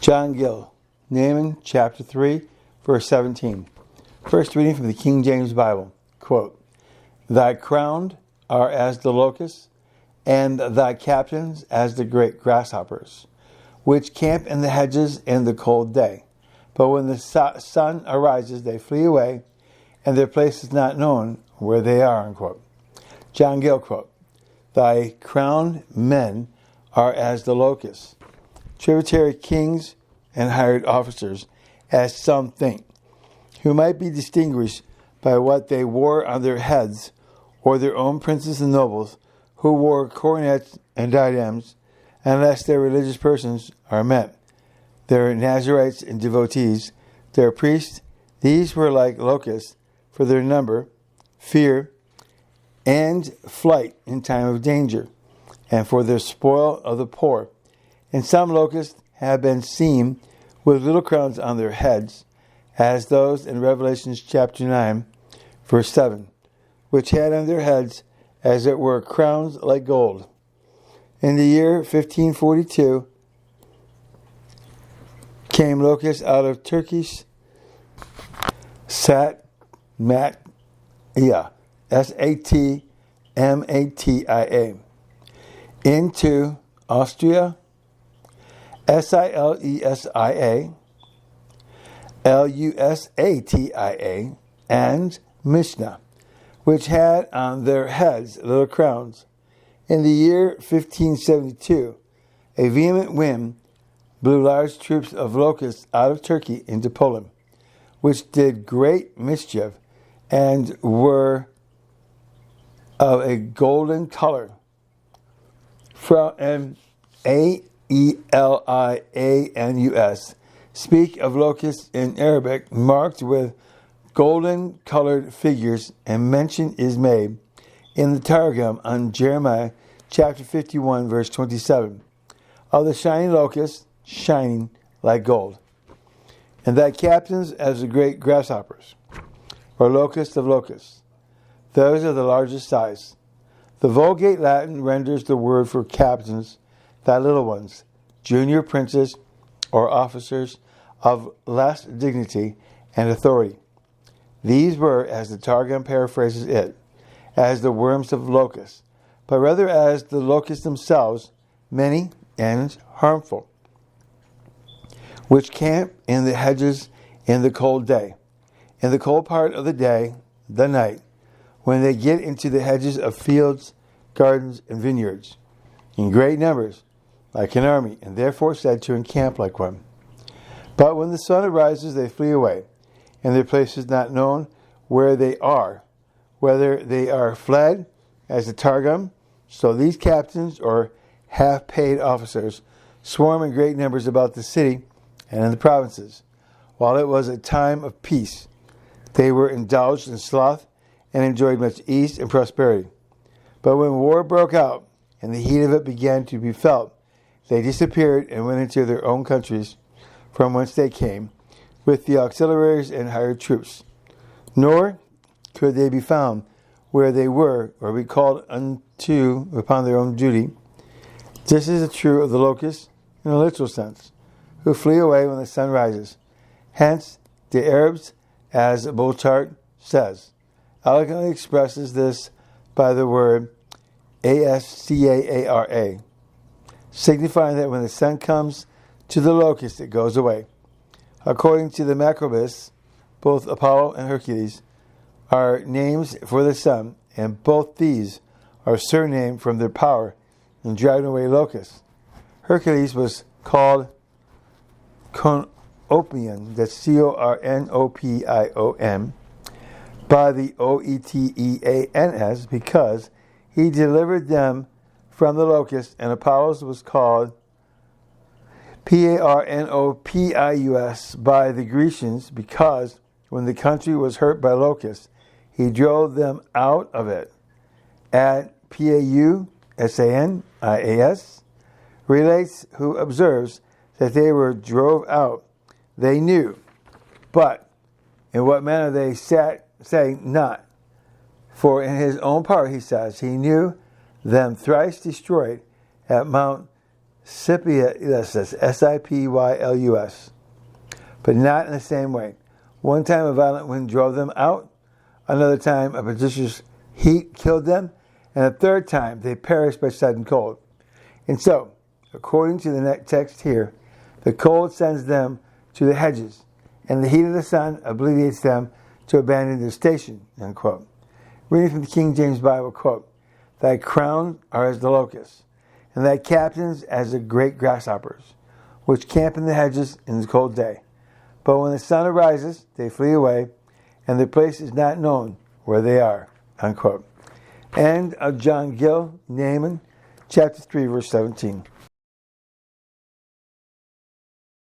John Gill, Nahum chapter 3, verse 17. First reading from the King James Bible. Quote, "Thy crown are as the locusts, and thy captains as the great grasshoppers, which camp in the hedges in the cold day. But when the sun arises, they flee away, and their place is not known where they are." Unquote. John Gill quote, "Thy crowned men are as the locusts, tributary kings and hired officers, as some think, who might be distinguished by what they wore on their heads, or their own princes and nobles, who wore coronets and diadems, unless their religious persons are meant, their Nazarites and devotees, their priests. These were like locusts for their number, fear, and flight in time of danger, and for their spoil of the poor. And some locusts have been seen with little crowns on their heads, as those in Revelation chapter 9, verse 7, which had on their heads, as it were, crowns like gold. In the year 1542 came locusts out of Turkish Satmatia, Satmatia, into Austria, Silesia, Lusatia, and Mishnah, which had on their heads little crowns. In the year 1572, a vehement wind blew large troops of locusts out of Turkey into Poland, which did great mischief and were of a golden color. From Aelianus speak of locusts in Arabic marked with golden colored figures, and mention is made in the Targum on Jeremiah chapter 51 verse 27 of the shining locusts shining like gold, and thy captains as the great grasshoppers, or locusts of locusts. Those are the largest size. The Vulgate Latin renders the word for captains, thy little ones, junior princes, or officers of less dignity and authority. These were, as the Targum paraphrases it, as the worms of locusts, but rather as the locusts themselves, many and harmful, which camp in the hedges in the cold day. In the cold part of the day, the night, when they get into the hedges of fields, gardens, and vineyards, in great numbers, like an army, and therefore said to encamp like one. But when the sun arises, they flee away, and their place is not known where they are, whether they are fled, as the Targum. So these captains, or half-paid officers, swarm in great numbers about the city and in the provinces. While it was a time of peace, they were indulged in sloth and enjoyed much ease and prosperity. But when war broke out and the heat of it began to be felt, they disappeared and went into their own countries from whence they came, with the auxiliaries and hired troops. Nor could they be found where they were, or be called unto upon their own duty. This is true of the locusts in a literal sense, who flee away when the sun rises. Hence, the Arabs, as Bochart says, elegantly expresses this by the word ascara, signifying that when the sun comes to the locust, it goes away. According to the Macrobists, both Apollo and Hercules are names for the sun, and both these are surnamed from their power in driving away locusts. Hercules was called Cornopion, that's Cornopion, by the Oeteans, because he delivered them from the locusts, and Apollos was called Parnopius by the Grecians, because when the country was hurt by locusts, he drove them out of it. At Pausanias relates, who observes that they were drove out. They knew, but in what manner they say not. For in his own part, he says, he knew them thrice destroyed at Mount Sipylus, that's Sipylus, but not in the same way. One time a violent wind drove them out, another time a prodigious heat killed them, and a third time they perished by sudden cold. And so, according to the next text here, the cold sends them to the hedges, and the heat of the sun obligates them to abandon their station, unquote. Reading from the King James Bible, quote, "Thy crowns are as the locusts, and thy captains as the great grasshoppers, which camp in the hedges in the cold day. But when the sun arises, they flee away, and their place is not known where they are," unquote. End of John Gill, Nahum, chapter 3, verse 17.